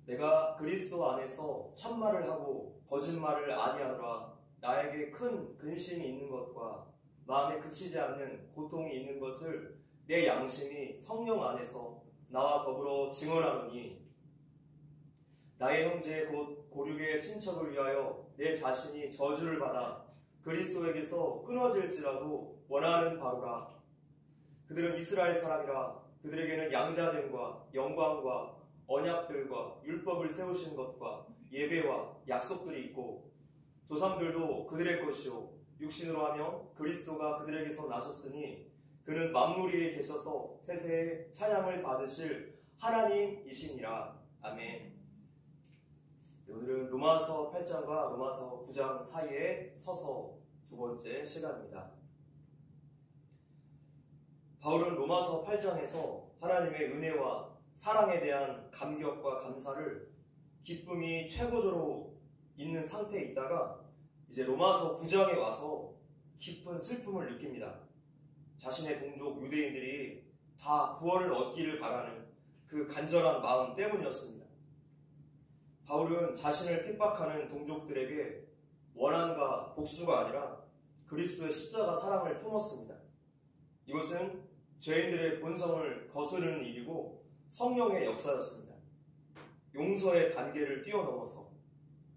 내가 그리스도 안에서 참말을 하고 거짓말을 아니하노라. 나에게 큰 근심이 있는 것과 마음에 그치지 않는 고통이 있는 것을 내 양심이 성령 안에서 나와 더불어 증언하노니, 나의 형제 곧 고륙의 친척을 위하여 내 자신이 저주를 받아 그리스도에게서 끊어질지라도 원하는 바로라. 그들은 이스라엘 사람이라. 그들에게는 양자됨과 영광과 언약들과 율법을 세우신 것과 예배와 약속들이 있고, 조상들도 그들의 것이요 육신으로 하면 그리스도가 그들에게서 나셨으니 그는 만물 위에 계셔서 세세의 찬양을 받으실 하나님이시니라. 아멘. 오늘은 로마서 8장과 로마서 9장 사이에 서서 두 번째 시간입니다. 바울은 로마서 8장에서 하나님의 은혜와 사랑에 대한 감격과 감사를 기쁨이 최고조로 있는 상태에 있다가 이제 로마서 9장에 와서 깊은 슬픔을 느낍니다. 자신의 동족 유대인들이 다 구원을 얻기를 바라는 그 간절한 마음 때문이었습니다. 바울은 자신을 핍박하는 동족들에게 원한과 복수가 아니라 그리스도의 십자가 사랑을 품었습니다. 이것은 죄인들의 본성을 거스르는 일이고 성령의 역사였습니다. 용서의 단계를 뛰어넘어서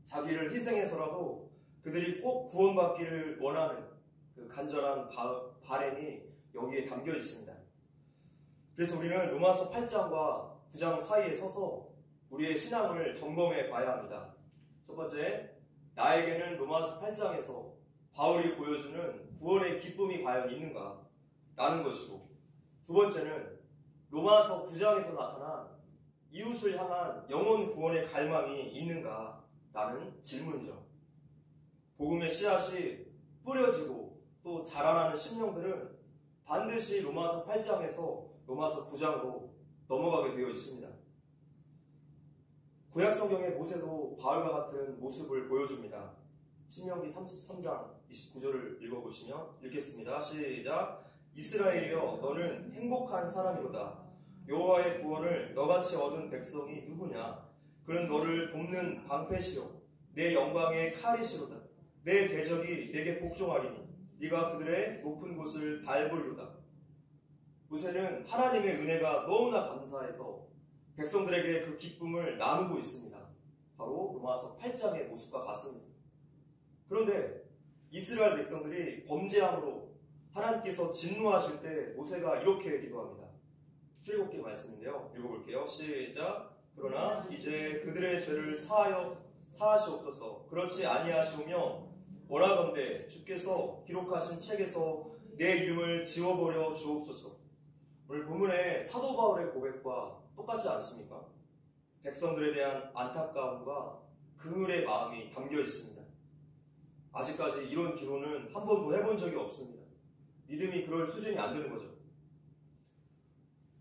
자기를 희생해서라도 그들이 꼭 구원받기를 원하는 그 간절한 바람이 여기에 담겨 있습니다. 그래서 우리는 로마서 8장과 9장 사이에 서서 우리의 신앙을 점검해 봐야 합니다. 첫 번째, 나에게는 로마서 8장에서 바울이 보여주는 구원의 기쁨이 과연 있는가? 라는 것이고, 두 번째는 로마서 9장에서 나타난 이웃을 향한 영혼 구원의 갈망이 있는가? 라는 질문이죠. 복음의 씨앗이 뿌려지고 또 자라나는 심령들은 반드시 로마서 8장에서 로마서 9장으로 넘어가게 되어 있습니다. 구약 성경의 모세도 바울과 같은 모습을 보여줍니다. 신명기 33장 29절을 읽어보시면 읽겠습니다. 시작. 이스라엘이여, 너는 행복한 사람이로다. 여호와의 구원을 너같이 얻은 백성이 누구냐? 그는 너를 돕는 방패시요 내 영광의 칼이시로다. 내 대적이 내게 복종하리니 네가 그들의 높은 곳을 밟으리로다. 모세는 하나님의 은혜가 너무나 감사해서 백성들에게 그 기쁨을 나누고 있습니다. 바로 로마서 8장의 모습과 같습니다. 그런데 이스라엘 백성들이 범죄함으로 하나님께서 진노하실 때 모세가 이렇게 기도합니다. 출애굽기 말씀인데요. 읽어볼게요. 시작. 그러나 이제 그들의 죄를 사하시옵소서. 그렇지 아니하시오며 원하건대 주께서 기록하신 책에서 내 이름을 지워버려 주옵소서. 오늘 본문의 사도 바울의 고백과 똑같지 않습니까? 백성들에 대한 안타까움과 긍휼의 마음이 담겨 있습니다. 아직까지 이런 기도는 한 번도 해본 적이 없습니다. 믿음이 그럴 수준이 안 되는 거죠.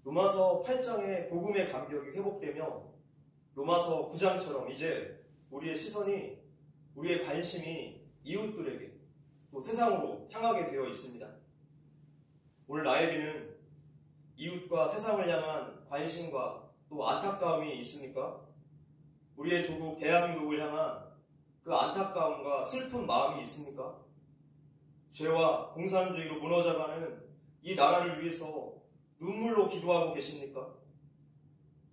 로마서 8장의 복음의 감격이 회복되며 로마서 9장처럼 이제 우리의 시선이, 우리의 관심이 이웃들에게 또 세상으로 향하게 되어 있습니다. 오늘 나에게는 이웃과 세상을 향한 관심과 또 안타까움이 있습니까? 우리의 조국 대한민국을 향한 그 안타까움과 슬픈 마음이 있습니까? 죄와 공산주의로 무너져가는 이 나라를 위해서 눈물로 기도하고 계십니까?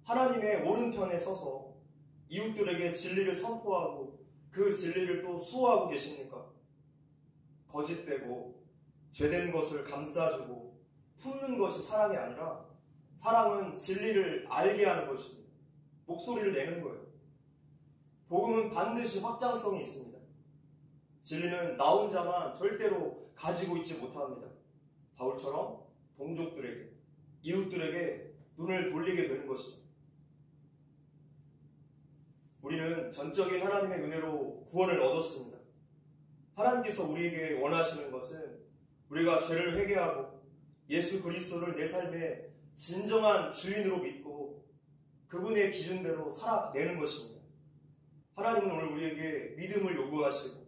하나님의 오른편에 서서 이웃들에게 진리를 선포하고 그 진리를 또 수호하고 계십니까? 거짓되고 죄된 것을 감싸주고 품는 것이 사랑이 아니라 사랑은 진리를 알게 하는 것입니다. 목소리를 내는 거예요. 복음은 반드시 확장성이 있습니다. 진리는 나 혼자만 절대로 가지고 있지 못합니다. 바울처럼 동족들에게, 이웃들에게 눈을 돌리게 되는 것이죠. 우리는 전적인 하나님의 은혜로 구원을 얻었습니다. 하나님께서 우리에게 원하시는 것은 우리가 죄를 회개하고 예수 그리스도를 내 삶의 진정한 주인으로 믿고 그분의 기준대로 살아내는 것입니다. 하나님은 오늘 우리에게 믿음을 요구하시고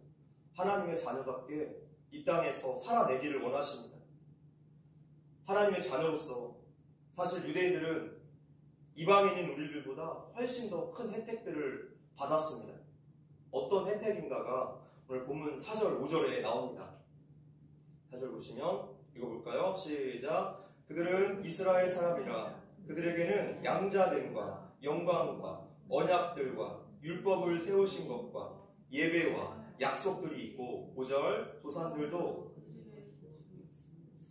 하나님의 자녀답게 이 땅에서 살아내기를 원하십니다. 하나님의 자녀로서 사실 유대인들은 이방인인 우리들보다 훨씬 더 큰 혜택들을 받았습니다. 어떤 혜택인가가 오늘 본문 4절, 5절에 나옵니다. 4절 보시면 읽어볼까요? 시작. 그들은 이스라엘 사람이라 그들에게는 양자됨과 영광과 언약들과 율법을 세우신 것과 예배와 약속들이 있고 5절 조상들도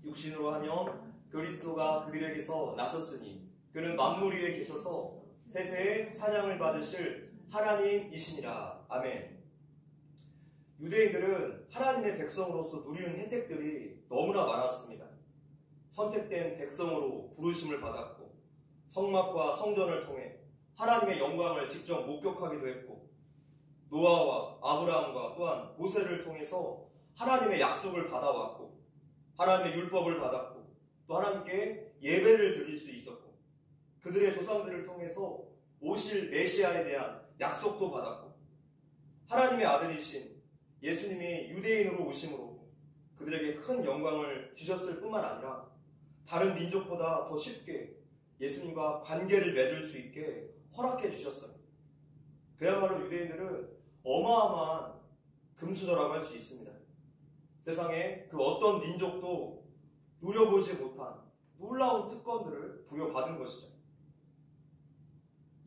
육신으로 하면 그리스도가 그들에게서 나셨으니 그는 만물 위에 계셔서 세세의 찬양을 받으실 하나님이시니라. 아멘. 유대인들은 하나님의 백성으로서 누리는 혜택들이 너무나 많았습니다. 선택된 백성으로 부르심을 받았고 성막과 성전을 통해 하나님의 영광을 직접 목격하기도 했고 노아와 아브라함과 또한 모세를 통해서 하나님의 약속을 받아왔고 하나님의 율법을 받았고 또 하나님께 예배를 드릴 수 있었고 그들의 조상들을 통해서 오실 메시아에 대한 약속도 받았고 하나님의 아들이신 예수님이 유대인으로 오심으로 그들에게 큰 영광을 주셨을 뿐만 아니라 다른 민족보다 더 쉽게 예수님과 관계를 맺을 수 있게 허락해 주셨어요. 그야말로 유대인들은 어마어마한 금수저라고 할 수 있습니다. 세상에 그 어떤 민족도 누려보지 못한 놀라운 특권들을 부여받은 것이죠.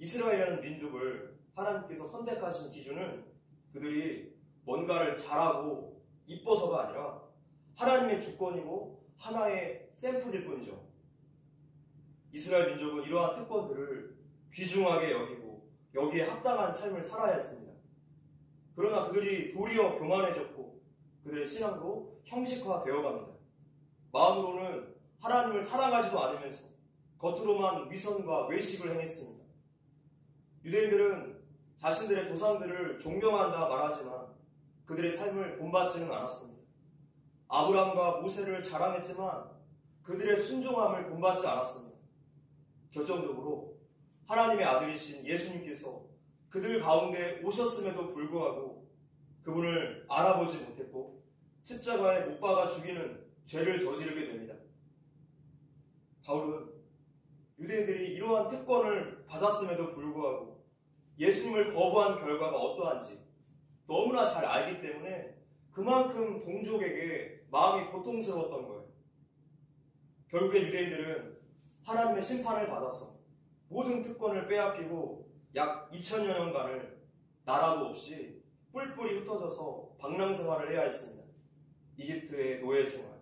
이스라엘이라는 민족을 하나님께서 선택하신 기준은 그들이 뭔가를 잘하고 이뻐서가 아니라 하나님의 주권이고 하나의 샘플일 뿐이죠. 이스라엘 민족은 이러한 특권들을 귀중하게 여기고 여기에 합당한 삶을 살아야 했습니다. 그러나 그들이 도리어 교만해졌고 그들의 신앙도 형식화되어 갑니다. 마음으로는 하나님을 사랑하지도 않으면서 겉으로만 위선과 외식을 행했습니다. 유대인들은 자신들의 조상들을 존경한다 말하지만 그들의 삶을 본받지는 않았습니다. 아브라함과 모세를 자랑했지만 그들의 순종함을 본받지 않았습니다. 결정적으로 하나님의 아들이신 예수님께서 그들 가운데 오셨음에도 불구하고 그분을 알아보지 못했고 십자가에 못 박아 죽이는 죄를 저지르게 됩니다. 바울은 유대인들이 이러한 특권을 받았음에도 불구하고 예수님을 거부한 결과가 어떠한지 너무나 잘 알기 때문에 그만큼 동족에게 마음이 고통스러웠던 거예요. 결국에 유대인들은 하나님의 심판을 받아서 모든 특권을 빼앗기고 약 2000여 년간을 나라도 없이 뿔뿔이 흩어져서 방랑 생활을 해야 했습니다. 이집트의 노예 생활,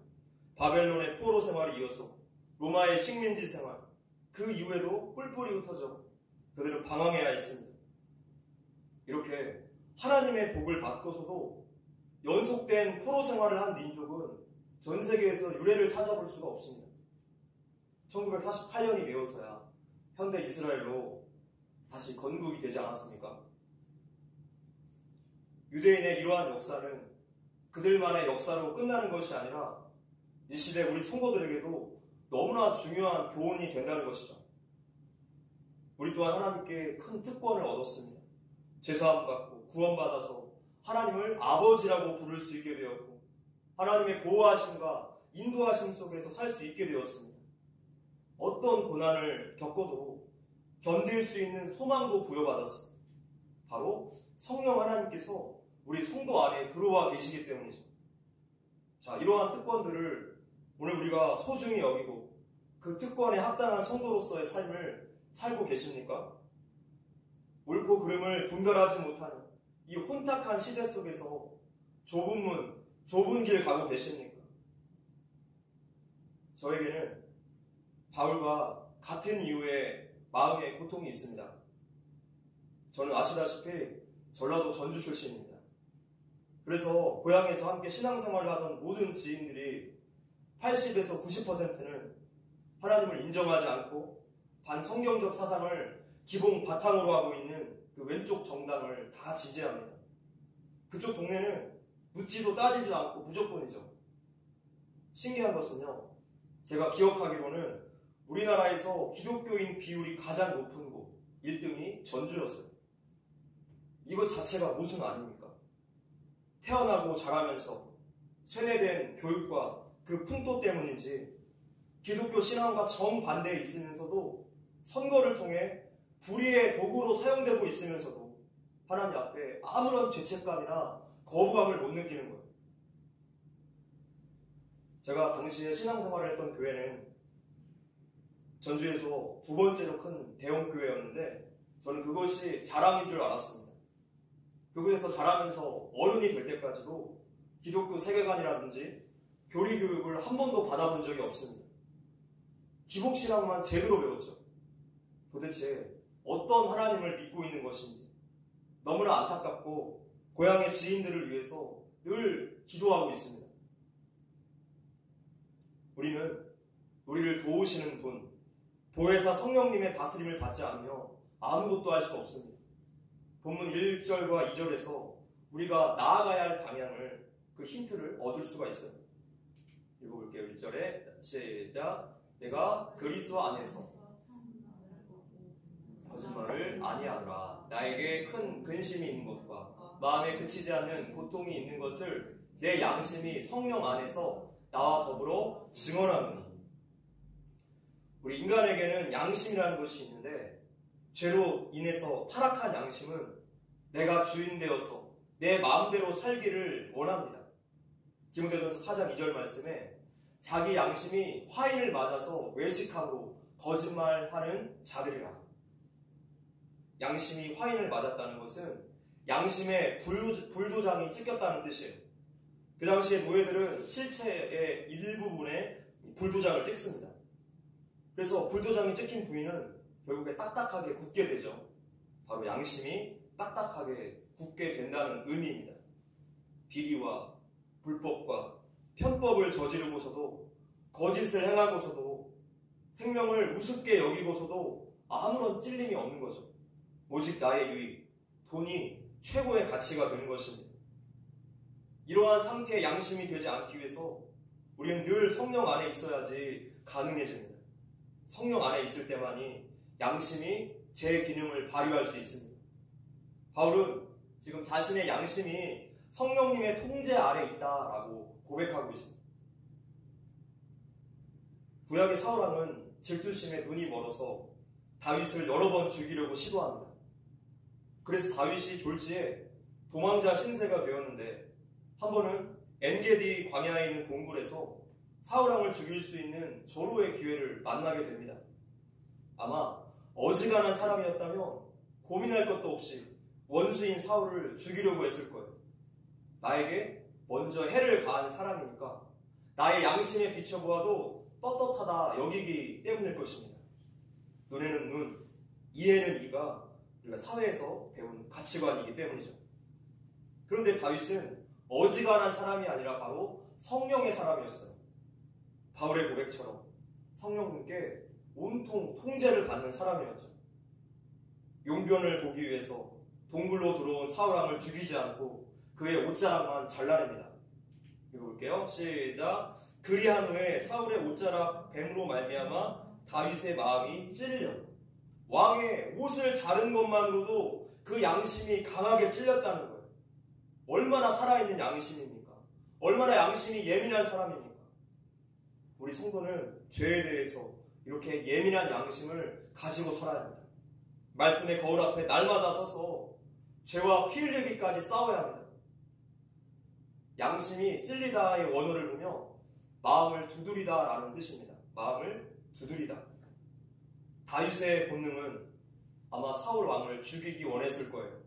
바벨론의 포로 생활이 이어서 로마의 식민지 생활, 그 이후에도 뿔뿔이 흩어져 그들은 방황해야 했습니다. 이렇게 하나님의 복을 받고서도 연속된 포로 생활을 한 민족은 전 세계에서 유례를 찾아볼 수가 없습니다. 1948년이 되어서야 현대 이스라엘로 다시 건국이 되지 않았습니까? 유대인의 이러한 역사는 그들만의 역사로 끝나는 것이 아니라 이 시대 우리 성도들에게도 너무나 중요한 교훈이 된다는 것이죠. 우리 또한 하나님께 큰 특권을 얻었습니다. 죄사함 받고 구원받아서 하나님을 아버지라고 부를 수 있게 되었고 하나님의 보호하심과 인도하심 속에서 살 수 있게 되었습니다. 어떤 고난을 겪어도 견딜 수 있는 소망도 부여받았습니다. 바로 성령 하나님께서 우리 성도 안에 들어와 계시기 때문이죠. 자, 이러한 특권들을 오늘 우리가 소중히 여기고 그 특권에 합당한 성도로서의 삶을 살고 계십니까? 옳고 그름을 분별하지 못하는 이 혼탁한 시대 속에서 좁은 문, 좁은 길 가고 계십니까? 저에게는 바울과 같은 이유의 마음의 고통이 있습니다. 저는 아시다시피 전라도 전주 출신입니다. 그래서 고향에서 함께 신앙생활을 하던 모든 지인들이 80에서 90%는 하나님을 인정하지 않고 반성경적 사상을 기본 바탕으로 하고 있는 그 왼쪽 정당을 다 지지합니다. 그쪽 동네는 묻지도 따지지도 않고 무조건이죠. 신기한 것은요, 제가 기억하기로는 우리나라에서 기독교인 비율이 가장 높은 곳 1등이 전주였어요. 이것 자체가 모순 아닙니까? 태어나고 자라면서 세뇌된 교육과 그 풍토 때문인지 기독교 신앙과 정반대에 있으면서도 선거를 통해 불의의 도구로 사용되고 있으면서도 하나님 앞에 아무런 죄책감이나 거부감을 못 느끼는 거예요. 제가 당시에 신앙생활을 했던 교회는 전주에서 두 번째로 큰 대형 교회였는데 저는 그것이 자랑인 줄 알았습니다. 그곳에서 자라면서 어른이 될 때까지도 기독교 세계관이라든지 교리 교육을 한 번도 받아본 적이 없습니다. 기복신앙만 제대로 배웠죠. 도대체 어떤 하나님을 믿고 있는 것인지 너무나 안타깝고 고향의 지인들을 위해서 늘 기도하고 있습니다. 우리는 우리를 도우시는 분, 보혜사 성령님의 다스림을 받지 않으며 아무것도 할 수 없습니다. 본문 1절과 2절에서 우리가 나아가야 할 방향을, 그 힌트를 얻을 수가 있어요. 읽어볼게요. 1절에 시작. 내가 그리스도 안에서 거짓말을 아니하노라. 나에게 큰 근심이 있는 것과 마음에 그치지 않는 고통이 있는 것을 내 양심이 성령 안에서 나와 더불어 증언하노니. 우리 인간에게는 양심이라는 것이 있는데 죄로 인해서 타락한 양심은 내가 주인 되어서 내 마음대로 살기를 원합니다. 디모데전서 4장 2절 말씀에 자기 양심이 화인을 맞아서 외식함으로 거짓말하는 자들이라. 양심이 화인을 맞았다는 것은 양심에 불도장이 찍혔다는 뜻이에요. 그 당시에 노예들은 실체의 일부분에 불도장을 찍습니다. 그래서 불도장이 찍힌 부위는 결국에 딱딱하게 굳게 되죠. 바로 양심이 딱딱하게 굳게 된다는 의미입니다. 비리와 불법과 편법을 저지르고서도, 거짓을 행하고서도, 생명을 우습게 여기고서도 아무런 찔림이 없는 거죠. 오직 나의 유익, 돈이 최고의 가치가 되는 것입니다. 이러한 상태의 양심이 되지 않기 위해서 우리는 늘 성령 안에 있어야지 가능해집니다. 성령 안에 있을 때만이 양심이 제 기능을 발휘할 수 있습니다. 바울은 지금 자신의 양심이 성령님의 통제 아래 있다라고 고백하고 있습니다. 구약의 사울왕은 질투심에 눈이 멀어서 다윗을 여러 번 죽이려고 시도합니다. 그래서 다윗이 졸지에 도망자 신세가 되었는데 한 번은 엔게디 광야에 있는 동굴에서 사울왕을 죽일 수 있는 절호의 기회를 만나게 됩니다. 아마 어지간한 사람이었다면 고민할 것도 없이 원수인 사울을 죽이려고 했을 거예요. 나에게 먼저 해를 가한 사람이니까 나의 양심에 비춰보아도 떳떳하다 여기기 때문일 것입니다. 눈에는 눈, 이에는 이가 우리가 사회에서 배운 가치관이기 때문이죠. 그런데 다윗은 어지간한 사람이 아니라 바로 성령의 사람이었어요. 바울의 고백처럼 성령님께 온통 통제를 받는 사람이었죠. 용변을 보기 위해서 동굴로 들어온 사울왕을 죽이지 않고 그의 옷자락만 잘라냅니다. 읽어볼게요. 시작. 그리한 후에 사울의 옷자락 뱀으로 말미암아 다윗의 마음이 찔려 왕의 옷을 자른 것만으로도 그 양심이 강하게 찔렸다는 거예요. 얼마나 살아있는 양심입니까? 얼마나 양심이 예민한 사람입니까? 우리 성도는 죄에 대해서 이렇게 예민한 양심을 가지고 살아야 합니다. 말씀의 거울 앞에 날마다 서서 죄와 피 흘리기까지 싸워야 합니다. 양심이 찔리다의 원어를 보면 마음을 두드리다라는 뜻입니다. 마음을 두드리다. 다윗의 본능은 아마 사울 왕을 죽이기 원했을 거예요.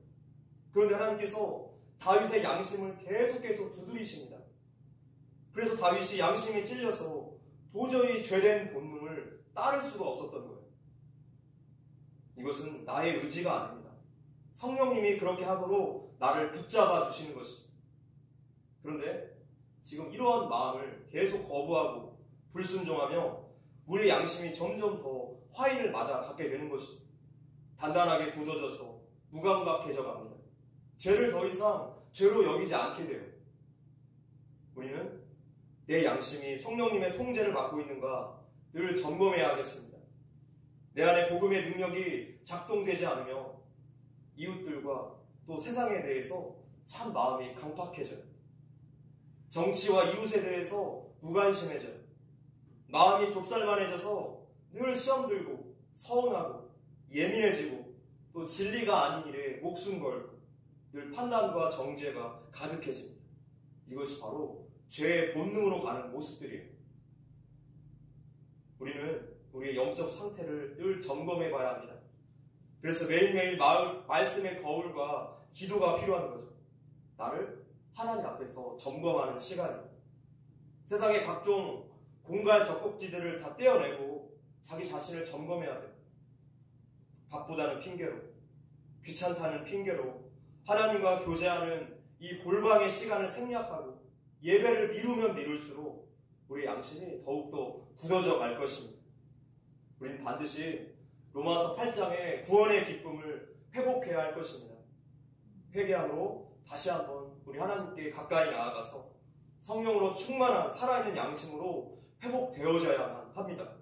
그런데 하나님께서 다윗의 양심을 계속 두드리십니다. 그래서 다윗이 양심이 찔려서 도저히 죄된 본능을 따를 수가 없었던 거예요. 이것은 나의 의지가 아닙니다. 성령님이 그렇게 하도록 나를 붙잡아 주시는 것이죠. 그런데 지금 이러한 마음을 계속 거부하고 불순종하며 우리의 양심이 점점 더 화인을 맞아 갖게 되는 것이죠. 단단하게 굳어져서 무감각해져 갑니다. 죄를 더 이상 죄로 여기지 않게 돼요. 우리는 내 양심이 성령님의 통제를 받고 있는가 늘 점검해야 하겠습니다. 내 안에 복음의 능력이 작동되지 않으며 이웃들과 또 세상에 대해서 참 마음이 강팍해져요. 정치와 이웃에 대해서 무관심해져요. 마음이 좁쌀만해져서 늘 시험 들고 서운하고 예민해지고 또 진리가 아닌 일에 목숨 걸고 늘 판단과 정죄가 가득해집니다. 이것이 바로 죄의 본능으로 가는 모습들이에요. 우리는 우리의 영적 상태를 늘 점검해 봐야 합니다. 그래서 매일매일 말씀의 거울과 기도가 필요한 거죠. 나를 하나님 앞에서 점검하는 시간이에요. 세상의 각종 공갈 젖꼭지들을 다 떼어내고 자기 자신을 점검해야 돼요. 바쁘다는 핑계로, 귀찮다는 핑계로 하나님과 교제하는 이 골방의 시간을 생략하고 예배를 미루면 미룰수록 우리의 양심이 더욱더 굳어져 갈 것입니다. 우리는 반드시 로마서 8장의 구원의 기쁨을 회복해야 할 것입니다. 회개함으로 다시 한번 우리 하나님께 가까이 나아가서 성령으로 충만한 살아있는 양심으로 회복되어져야만 합니다.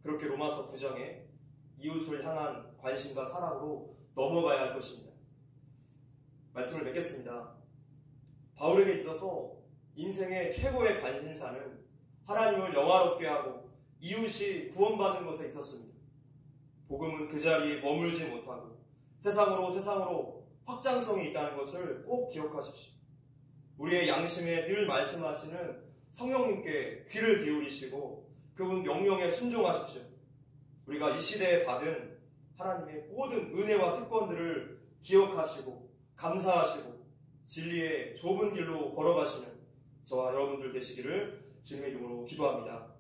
그렇게 로마서 9장에 이웃을 향한 관심과 사랑으로 넘어가야 할 것입니다. 말씀을 맺겠습니다. 바울에게 있어서 인생의 최고의 관심사는 하나님을 영화롭게 하고 이웃이 구원받는 것에 있었습니다. 복음은 그 자리에 머물지 못하고 세상으로 확장성이 있다는 것을 꼭 기억하십시오. 우리의 양심에 늘 말씀하시는 성령님께 귀를 기울이시고 그분 명령에 순종하십시오. 우리가 이 시대에 받은 하나님의 모든 은혜와 특권들을 기억하시고 감사하시고 진리의 좁은 길로 걸어가시는 저와 여러분들 되시기를 주님의 이름으로 기도합니다.